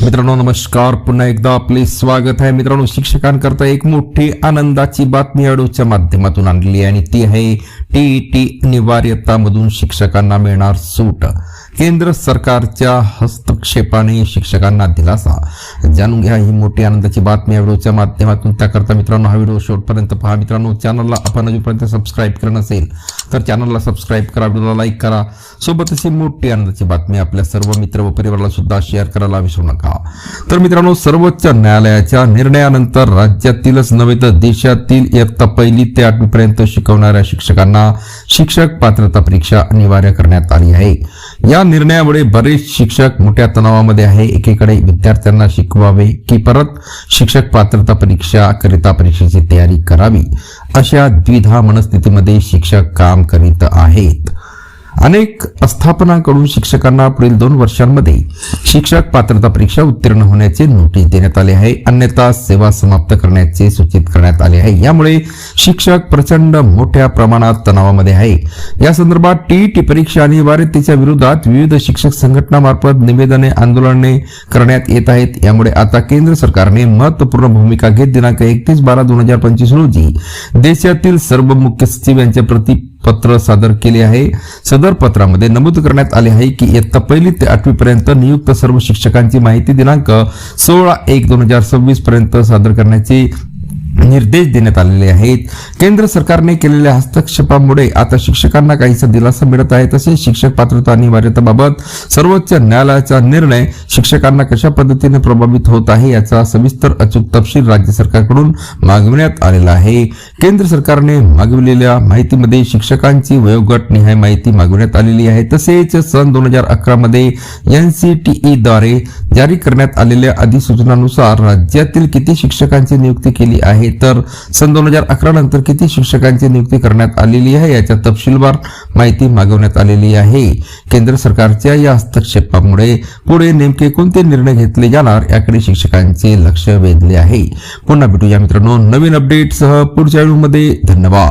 मित्रांनो नमस्कार, पुन्हा एकदा आपले स्वागत आहे. मित्रांनो, शिक्षकांकरता एक मोठी आनंदाची बातमी अडूच्या माध्यमातून आणली आहे आणि ती आहे टीईटी अनिवार्यतामधून शिक्षकांना मिळणार सूट. केंद्र सरकारच्या हस्तक्षेपाने शिक्षकांना दिलासा. जाणून घ्या ही मोठी आनंदाची बातमी या व्हिडिओच्या माध्यमातून. त्याकरता मित्रांनो हा व्हिडिओ शेवटपर्यंत पहा. मित्रांनो, चॅनलला आपण अजूनपर्यंत सबस्क्राईब केलं नसेल तर चॅनलला सबस्क्राईब करा, व्हिडिओला लाईक करा. सोबतच ही मोठी आनंदाची बातमी आपल्या सर्व मित्र व परिवाराला सुद्धा शेअर करायला विसरू नका. तर मित्रांनो, सर्वोच्च न्यायालयाच्या निर्णयानंतर राज्यातीलच नव्हे तर देशातील इयत्ता 1ली ते 8वी पर्यंत शिकवणाऱ्या शिक्षकांना शिक्षक पात्रता परीक्षा अनिवार्य करण्यात आली आहे. या निर्णयामुळे बरेच शिक्षक मोठ्या तणावामध्ये आहे. एकीकडे विद्यार्थ्यांना शिकवावे की परत शिक्षक पात्रता परीक्षा करिता परीक्षेची तयारी करावी अशा द्विधा मनस्थितीमध्ये शिक्षक काम करीत आहेत. अनेक आस्थापनांकडून शिक्षकांना पुढील 2 वर्षांमध्ये शिक्षक पात्रता परीक्षा उत्तीर्ण होण्याचे नोटीस देण्यात आले आहे, अन्यथा सेवा समाप्त करण्याचे सूचित करण्यात आले आहे. यामुळे शिक्षक प्रचंड मोठ्या प्रमाणात तणावामध्ये आहे. या संदर्भात टीईटी परीक्षा अनिवार्यतेच्या विरोधात विविध शिक्षक संघटनांमार्फत निवेदने आंदोलने करण्यात येत आहेत. यामुळे आता केंद्र सरकारने महत्वपूर्ण भूमिका घेत दिनांक 31/12/2025 रोजी देशातील सर्व मुख्य सचिव यांच्या प्रति पत्र सादर केले आहे. सदर पत्रामध्ये नमूद करण्यात आले आहे की इयत्ता 1ली ते 8वी पर्यंत नियुक्त सर्व शिक्षकांची माहिती दिनांक 16/1/2026 पर्यंत सादर करण्याचे निर्देश देण्यात आलेले आहेत. केंद्र सरकारने केलेल्या हस्तक्षेपामुळे आता शिक्षकांना काहीसा दिलासा मिळत आहे. तसेच शिक्षक पात्रता अनिवार्यतेबाबत सर्वोच्च न्यायालयाचा निर्णय शिक्षकांना कशा पद्धतीने प्रभावित होत आहे याचा सविस्तर अचूक तपशील राज्य सरकारकडून मागविण्यात आलेला आहे. केंद्र सरकारने मागविलेल्या माहितीमध्ये शिक्षकांची वयोगट निहाय माहिती मागविण्यात आलेली आहे. तसेच सन 2011 मध्ये NCTE द्वारे जारी करण्यात आलेल्या अधिसूचनानुसार राज्यातील किती शिक्षकांची नियुक्ती केली आहे तर सन 2011 नंतर किती शिक्षकांची नियुक्ती करण्यात आलेली आहे याच्या तपशीलवार माहिती मागवण्यात आलेली आहे. केंद्र सरकारच्या या हस्तक्षेपामुळे पुढे नेमके कोणते निर्णय घेतले जाणार याकडे शिक्षकांचे लक्ष वेधले आहे. पुन्हा भेटूया मित्रांनो नवीन अपडेटसह पुढच्या व्हिडिओमध्ये. धन्यवाद.